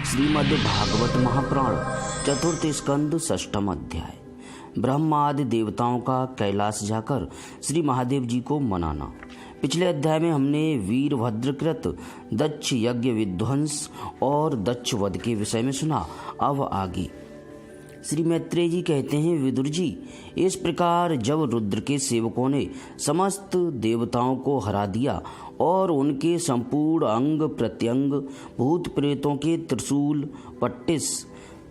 श्रीमद् भागवत महापुराण चतुर्थ स्कंद षष्ठम अध्याय। ब्रह्मा आदि देवताओं का कैलाश जाकर श्री महादेव जी को मनाना। पिछले अध्याय में हमने वीरभद्रकृत दक्ष यज्ञ विध्वंस और दक्ष वध के विषय में सुना। अब आगे श्री मैत्रेय जी कहते हैं, विदुर जी, इस प्रकार जब रुद्र के सेवकों ने समस्त देवताओं को हरा दिया और उनके संपूर्ण अंग प्रत्यंग भूत प्रेतों के त्रिशूल, पट्टिस,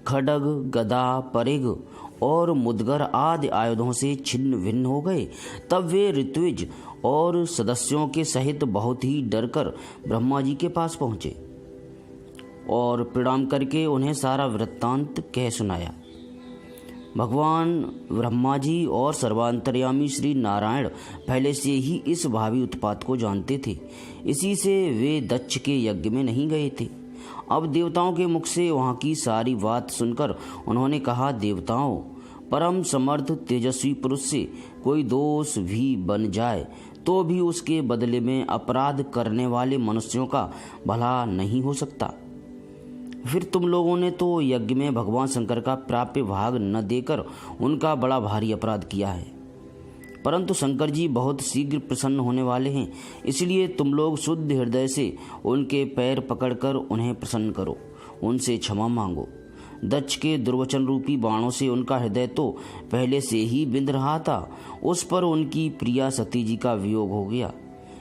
खड्ग, गदा, परिघ और मुदगर आदि आयुधों से छिन्न भिन्न हो गए, तब वे ऋत्विज और सदस्यों के सहित बहुत ही डरकर ब्रह्मा जी के पास पहुँचे और प्रणाम करके उन्हें सारा वृत्तांत कह सुनाया। भगवान ब्रह्मा जी और सर्वांतर्यामी श्री नारायण पहले से ही इस भावी उत्पात को जानते थे, इसी से वे दक्ष के यज्ञ में नहीं गए थे। अब देवताओं के मुख से वहाँ की सारी बात सुनकर उन्होंने कहा, देवताओं, परम समर्थ तेजस्वी पुरुष से कोई दोष भी बन जाए तो भी उसके बदले में अपराध करने वाले मनुष्यों का भला नहीं हो सकता। फिर तुम लोगों ने तो यज्ञ में भगवान शंकर का प्राप्य भाग न देकर उनका बड़ा भारी अपराध किया है, परंतु शंकर जी बहुत शीघ्र प्रसन्न होने वाले हैं, इसलिए तुम लोग शुद्ध हृदय से उनके पैर पकड़कर उन्हें प्रसन्न करो, उनसे क्षमा मांगो। दक्ष के दुर्वचन रूपी बाणों से उनका हृदय तो पहले से ही बिंध रहा था, उस पर उनकी प्रिया सती जी का वियोग हो गया।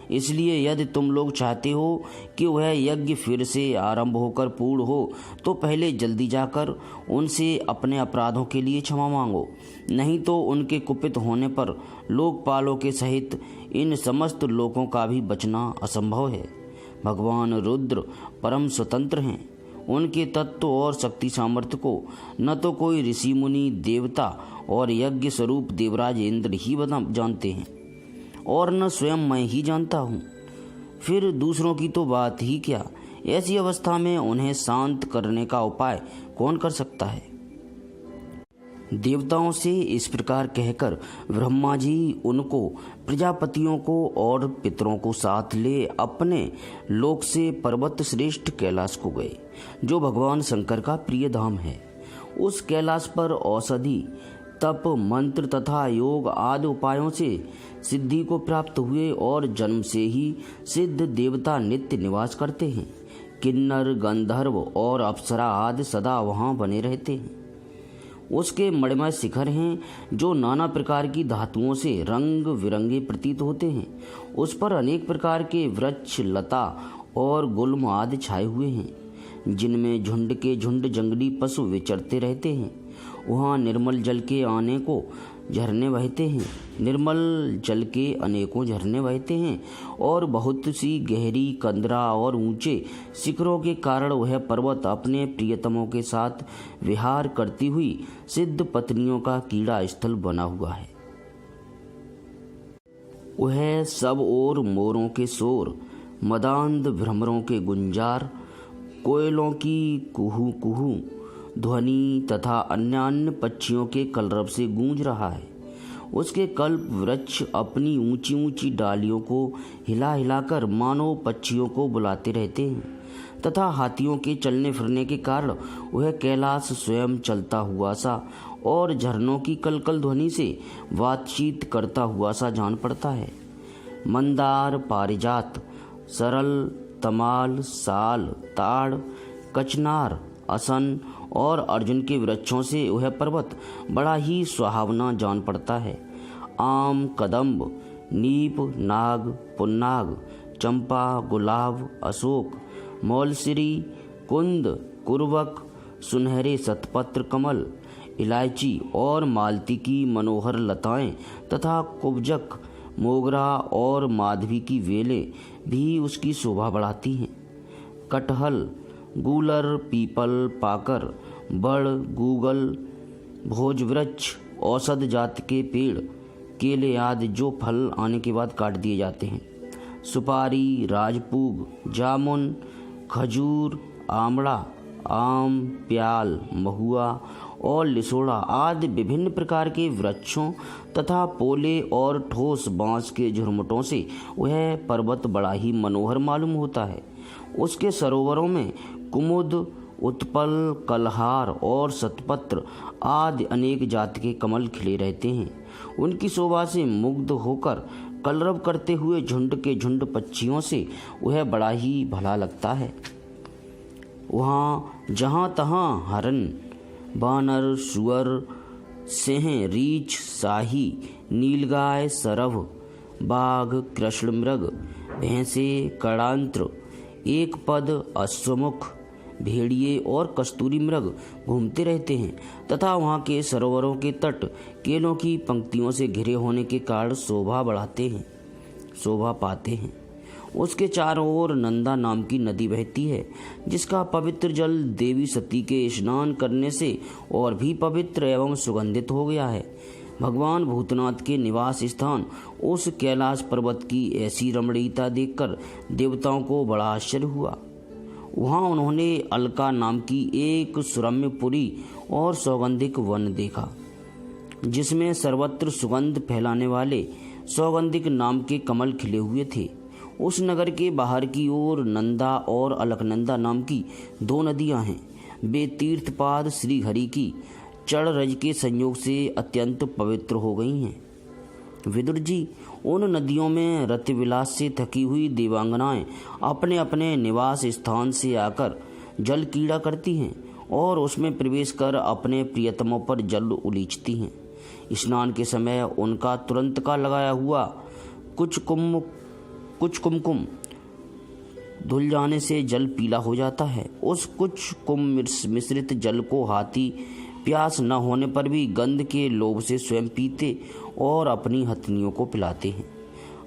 इसलिए यदि तुम लोग चाहते हो कि वह यज्ञ फिर से आरंभ होकर पूर्ण हो तो पहले जल्दी जाकर उनसे अपने अपराधों के लिए क्षमा मांगो, नहीं तो उनके कुपित होने पर लोकपालों के सहित इन समस्त लोकों का भी बचना असंभव है। भगवान रुद्र परम स्वतंत्र हैं, उनके तत्व और शक्ति सामर्थ्य को न तो कोई ऋषि मुनि देवता और यज्ञ स्वरूप देवराज इंद्र ही जानते हैं और न स्वयं मैं ही जानता हूँ, फिर दूसरों की तो बात ही क्या। ऐसी अवस्था में उन्हें शांत करने का उपाय कौन कर सकता है। देवताओं से इस प्रकार कहकर ब्रह्मा जी उनको, प्रजापतियों को और पितरों को साथ ले अपने लोक से पर्वत श्रेष्ठ कैलाश को गए, जो भगवान शंकर का प्रिय धाम है। उस कैलाश पर औषधि, तप, मंत्र तथा योग आदि उपायों से सिद्धि को प्राप्त हुए और जन्म से ही सिद्ध देवता नित्य निवास करते हैं। किन्नर, गंधर्व और अप्सरा आदि सदा वहाँ बने रहते हैं। उसके मणिमय शिखर हैं जो नाना प्रकार की धातुओं से रंग बिरंगे प्रतीत होते हैं। उस पर अनेक प्रकार के वृक्ष, लता और गुल्म आदि छाए हुए हैं, जिनमें झुंड के झुंड जंगली पशु विचरते रहते हैं। वहाँ निर्मल जल के अनेकों झरने बहते हैं और बहुत सी गहरी कंदरा और ऊंचे शिखरों के कारण वह पर्वत अपने प्रियतमों के साथ विहार करती हुई सिद्ध पत्नियों का कीड़ा स्थल बना हुआ है। वह सब ओर मोरों के शोर, मदांध भ्रमरों के गुंजार, कोयलों की कुहू कुहू ध्वनि तथा अन्य पक्षियों के कलरव से गूंज रहा है। उसके कल्प वृक्ष अपनी ऊंची ऊंची डालियों को हिला हिलाकर मानो पक्षियों को बुलाते रहते हैं तथा हाथियों के चलने फिरने के कारण वह कैलाश स्वयं चलता हुआ सा और झरनों की कलकल ध्वनि से बातचीत करता हुआ सा जान पड़ता है। मंदार, पारिजात, सरल, तमाल, साल, ताड़, कचनार, असन और अर्जुन के वृक्षों से वह पर्वत बड़ा ही सुहावना जान पड़ता है। आम, कदम्ब, नीप, नाग, पुन्नाग, चंपा, गुलाब, अशोक, मौलसिरी, कुंद, कुरवक, सुनहरे शतपत्र कमल, इलायची और मालती की मनोहर लताएं तथा कुब्जक, मोगरा और माधवी की वेलें भी उसकी शोभा बढ़ाती हैं। कटहल, गूलर, पीपल, पाकर, बड़, गूगल, भोजवृक्ष, औषध जात के पेड़, केले आदि जो फल आने के बाद काट दिए जाते हैं, सुपारी, राजपूग, जामुन, खजूर, आमड़ा, आम, प्याल, महुआ और लिसोड़ा आदि विभिन्न प्रकार के वृक्षों तथा पोले और ठोस बांस के झुरमुटों से वह पर्वत बड़ा ही मनोहर मालूम होता है। उसके सरोवरों में कुमुद उत्पल, कलहार और शतपत्र आदि अनेक जाति के कमल खिले रहते हैं। उनकी शोभा से मुग्ध होकर कलरव करते हुए झुंड के झुंड पक्षियों से वह बड़ा ही भला लगता है। वहाँ जहाँ तहाँ हरन, बानर, सुअर, सिंह, रीछ, शाही, नीलगाय, सरभ, बाघ, कृष्ण मृग, भैंसे, कड़ांत्र, एक पद, अश्वमुख, भेड़िए और कस्तूरी मृग घूमते रहते हैं तथा वहाँ के सरोवरों के तट केलों की पंक्तियों से घिरे होने के कारण शोभा पाते हैं। उसके चारों ओर नंदा नाम की नदी बहती है, जिसका पवित्र जल देवी सती के स्नान करने से और भी पवित्र एवं सुगंधित हो गया है। भगवान भूतनाथ के निवास स्थान उस कैलाश पर्वत की ऐसी रमणीयता देखकर देवताओं को बड़ा आश्चर्य हुआ। वहाँ उन्होंने अलका नाम की एक सुरम्य पुरी और सौगंधिक वन देखा, जिसमें सर्वत्र सुगंध फैलाने वाले सौगंधिक नाम के कमल खिले हुए थे। उस नगर के बाहर की ओर नंदा और अलकनंदा नाम की दो नदियां हैं। वे तीर्थपाद श्री हरि की चढ़ रज के संयोग से अत्यंत पवित्र हो गई हैं। विदुर जी, उन नदियों में रतिविलास से थकी हुई देवांगनाएं अपने अपने निवास स्थान से आकर जल कीड़ा करती हैं और उसमें प्रवेश कर अपने प्रियतमों पर जल उलीचती हैं। स्नान के समय उनका तुरंत का लगाया हुआ कुछ कुमकुम धुल जाने से जल पीला हो जाता है। उस कुछ कुम मिश्रित जल को हाथी प्यास न होने पर भी गंध के लोभ से स्वयं पीते और अपनी हथनियों को पिलाते हैं।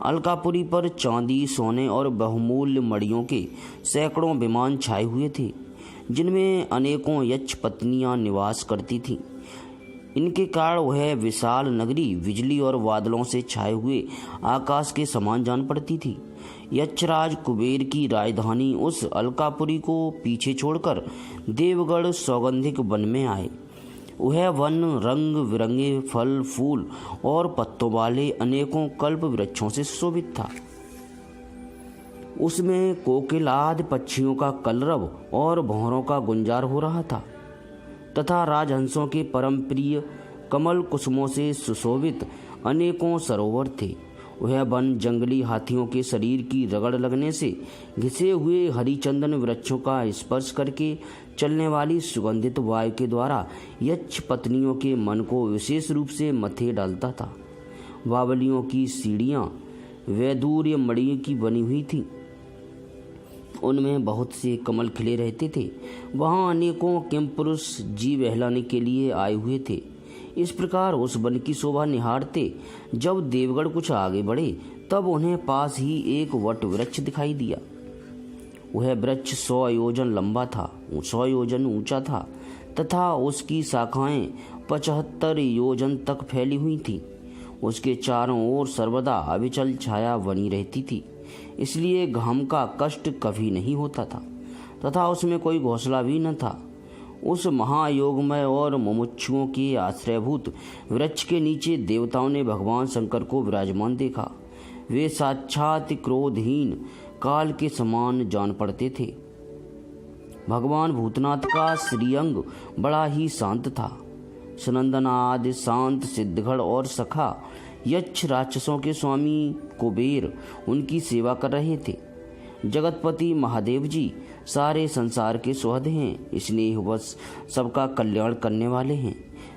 अलकापुरी पर चांदी, सोने और बहुमूल्य मणियों के सैकड़ों विमान छाए हुए थे, जिनमें अनेकों यक्ष पत्नियां निवास करती थीं। इनके कारण वह विशाल नगरी बिजली और बादलों से छाए हुए आकाश के समान जान पड़ती थी। यक्षराज कुबेर की राजधानी उस अलकापुरी को पीछे छोड़कर देवगढ़ सौगंधिक वन में आए। वह वन रंग बिरंगे फल, फूल और पत्तों वाले अनेकों कल्प वृक्षों से सुशोभित था। उसमें कोकिल आदि पक्षियों का कलरव और भौरों का गुंजार हो रहा था तथा राजहंसों के परम प्रिय कमल कुसुमों से सुशोभित अनेकों सरोवर थे। वह वन जंगली हाथियों के शरीर की रगड़ लगने से घिसे हुए हरिचंदन वृक्षों का स्पर्श करके चलने वाली सुगंधित वायु के द्वारा यक्ष पत्नियों के मन को विशेष रूप से मथे डालता था। बावलियों की सीढ़ियाँ वैदूर्य मणि की बनी हुई थीं। उनमें बहुत से कमल खिले रहते थे। वहाँ अनेकों किमपुरुष जी बहलाने के लिए आए हुए थे। इस प्रकार उस वन की शोभा निहारते जब देवगढ़ कुछ आगे बढ़े, तब उन्हें पास ही एक वट वृक्ष दिखाई दिया। वह वृक्ष 100 योजन लंबा था, 100 योजन ऊंचा था तथा उसकी शाखाएं 75 योजन तक फैली हुई थीं। उसके चारों ओर सर्वदा अविचल छाया बनी रहती थी, इसलिए घाम का कष्ट कभी नहीं होता था तथा उसमें कोई घोंसला भी न था। उस महायोगमय और मुमुक्षुओं के आश्रयभूत वृक्ष के नीचे देवताओं ने भगवान शंकर को विराजमान देखा। वे साक्षात क्रोधहीन काल के समान जान पड़ते थे। भगवान भूतनाथ का श्रीअंग बड़ा ही शांत था। सुनंदन आदि शांत सिद्धगढ़ और सखा यक्ष राक्षसों के स्वामी कुबेर उनकी सेवा कर रहे थे। जगतपति महादेव जी सारे संसार के सुहृद हैं, स्नेहवश सबका कल्याण करने वाले हैं।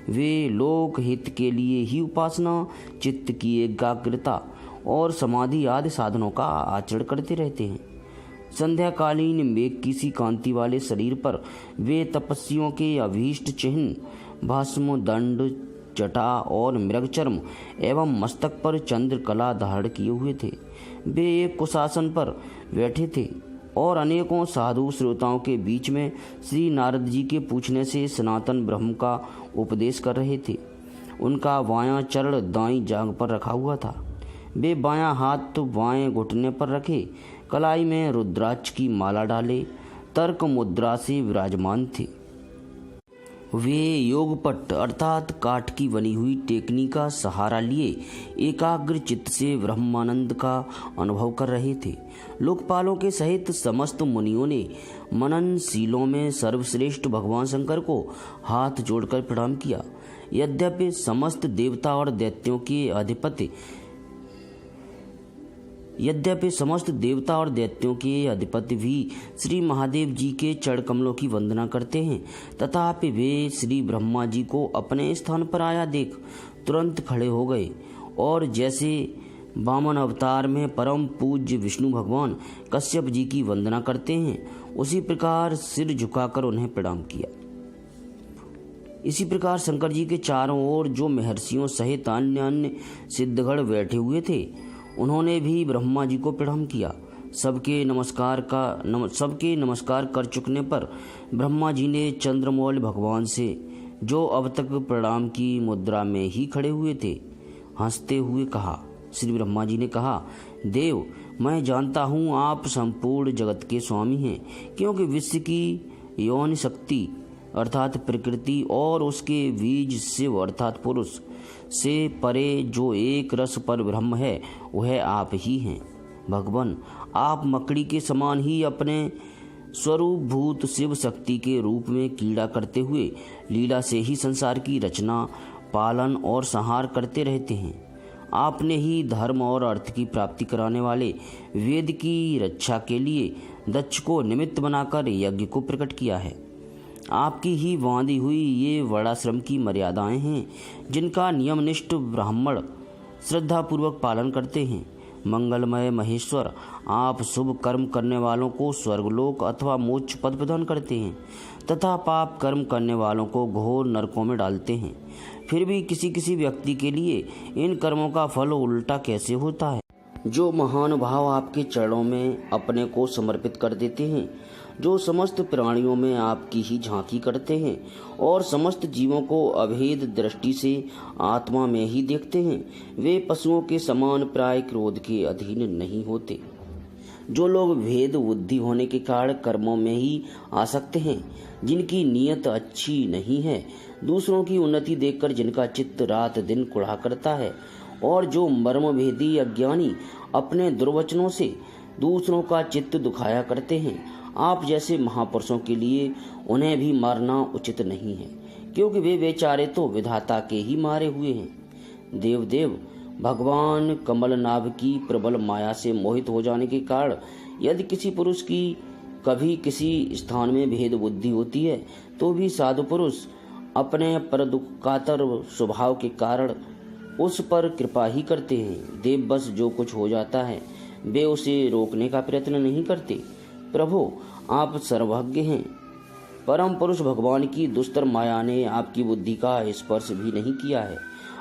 वे लोक हित के लिए ही उपासना, चित्त की एकाग्रता और समाधि आदि साधनों का आचरण करते रहते हैं। संध्याकालीन मेघ की सी कांति वाले शरीर पर वे तपस्वियों के अभीष्ट चिन्ह भस्म, दंड, जटा और मृगचर्म एवं मस्तक पर चंद्रकला धारण किए हुए थे। वे एक कुशासन पर बैठे थे और अनेकों साधु श्रोताओं के बीच में श्री नारद जी के पूछने से सनातन ब्रह्म का उपदेश कर रहे थे। उनका बायां चरण दाईं जांघ पर रखा हुआ था। वे बायां हाथ बाएं घुटने पर रखे कलाई में रुद्राक्ष की माला डाले तर्क मुद्रा से विराजमान थे। वे योगपट अर्थात काठ की बनी हुई टेकनी का सहारा लिए एकाग्र चित्त से ब्रह्मानंद का अनुभव कर रहे थे। लोकपालों के सहित समस्त मुनियों ने मननशीलों में सर्वश्रेष्ठ भगवान शंकर को हाथ जोड़कर प्रणाम किया। यद्यपि समस्त देवता और दैत्यों के अधिपति भी श्री महादेव जी के चरण कमलों की वंदना करते हैं, तथापि वे श्री ब्रह्मा जी को अपने स्थान पर आया देख तुरंत खड़े हो गए और जैसे वामन अवतार में परम पूज्य विष्णु भगवान कश्यप जी की वंदना करते हैं, उसी प्रकार सिर झुकाकर उन्हें प्रणाम किया। इसी प्रकार शंकर जी के चारों ओर जो महर्षियों सहित अन्य सिद्धगण बैठे हुए थे, उन्होंने भी ब्रह्मा जी को प्रणाम किया। सबके नमस्कार कर चुकने पर ब्रह्मा जी ने चंद्रमौली भगवान से, जो अब तक प्रणाम की मुद्रा में ही खड़े हुए थे, हंसते हुए कहा। श्री ब्रह्मा जी ने कहा, देव, मैं जानता हूँ आप संपूर्ण जगत के स्वामी हैं, क्योंकि विश्व की यौन शक्ति अर्थात प्रकृति और उसके बीज शिव अर्थात पुरुष से परे जो एक रस पर ब्रह्म है, वह आप ही हैं। भगवान, आप मकड़ी के समान ही अपने स्वरूप भूत शिव शक्ति के रूप में कीड़ा करते हुए लीला से ही संसार की रचना, पालन और संहार करते रहते हैं। आपने ही धर्म और अर्थ की प्राप्ति कराने वाले वेद की रक्षा के लिए दक्ष को निमित्त बनाकर यज्ञ को प्रकट किया है। आपकी ही बांधी हुई ये वर्णाश्रम की मर्यादाएं हैं, जिनका नियमनिष्ठ ब्राह्मण श्रद्धापूर्वक पालन करते हैं। मंगलमय महेश्वर, आप शुभ कर्म करने वालों को स्वर्गलोक अथवा मोक्ष पद प्रदान करते हैं तथा पाप कर्म करने वालों को घोर नरकों में डालते हैं। फिर भी किसी व्यक्ति के लिए इन कर्मों का फल उल्टा कैसे होता है? जो महान भाव आपके चरणों में अपने को समर्पित कर देते हैं, जो समस्त प्राणियों में आपकी ही झांकी करते हैं और समस्त जीवों को अभेद दृष्टि से आत्मा में ही देखते हैं, वे पशुओं के समान प्राय क्रोध के अधीन नहीं होते। जो लोग भेद बुद्धि होने के कारण कर्मों में ही आसक्त हैं, जिनकी नीयत अच्छी नहीं है, दूसरों की उन्नति देखकर जिनका चित्त रात दिन कुढ़ा करता है, और जो मर्म भेदी अज्ञानी अपने दुर्वचनों से दूसरों का चित्त दुखाया करते हैं, आप जैसे महापुरुषों के लिए उन्हें भी मारना उचित नहीं है, क्योंकि वे बेचारे तो विधाता के ही मारे हुए हैं। देव, भगवान कमलनाभ की प्रबल माया से मोहित हो जाने के कारण यदि किसी पुरुष की कभी किसी स्थान में भेद बुद्धि होती है, तो भी साधु पुरुष अपने पर दुखातर स्वभाव के कारण उस पर कृपा ही करते हैं। देव बस जो कुछ हो जाता है, वे उसे रोकने का प्रयत्न नहीं करते। प्रभु, आप सर्वज्ञ हैं। परम पुरुष भगवान की दुस्तर माया ने आपकी बुद्धि का स्पर्श भी नहीं किया है।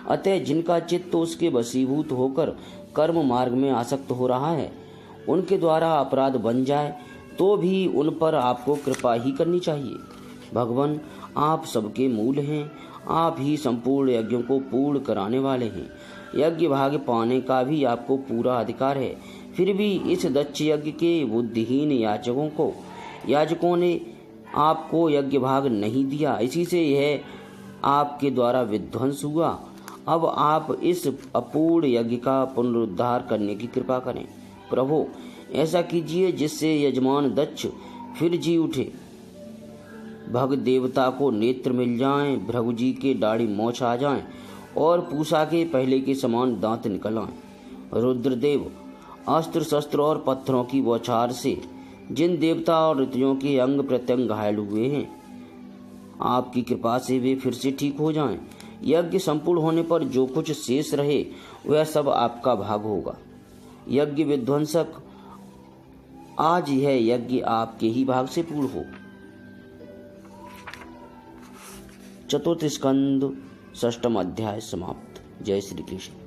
अतः जिनका चित्त उसके वशीभूत होकर कर्म मार्ग में आसक्त हो रहा है, उनके द्वारा अपराध बन जाए तो भी उन पर आपको कृपा ही करनी चाहिए। भगवान, आप सबके मूल हैं। आप ही संपूर्ण यज्ञों को पूर्ण कराने वाले हैं। यज्ञ भाग पाने का भी आपको पूरा अधिकार है। फिर भी इस दक्ष यज्ञ के बुद्धिहीन याजकों ने आपको यज्ञ भाग नहीं दिया, इसी से यह आपके द्वारा विध्वंस हुआ। अब आप इस अपूर्ण यज्ञ का पुनरुद्धार करने की कृपा करें। प्रभु, ऐसा कीजिए जिससे यजमान दक्ष फिर जी उठे, भग देवता को नेत्र मिल जाएं, भृगु जी के दाढ़ी मोछ आ जाएं और पूषा के पहले के समान दांत निकल आएं। रुद्रदेव, अस्त्र शस्त्र और पत्थरों की बौछार से जिन देवता और ऋतुओं के अंग प्रत्यंग घायल हुए हैं, आपकी कृपा से वे फिर से ठीक हो जाएं। यज्ञ संपूर्ण होने पर जो कुछ शेष रहे वह सब आपका भाग होगा। यज्ञ विध्वंसक, आज यह यज्ञ आपके ही भाग से पूर्ण हो। चतुर्थ स्कंद 6वां अध्याय समाप्त। जय श्री कृष्ण।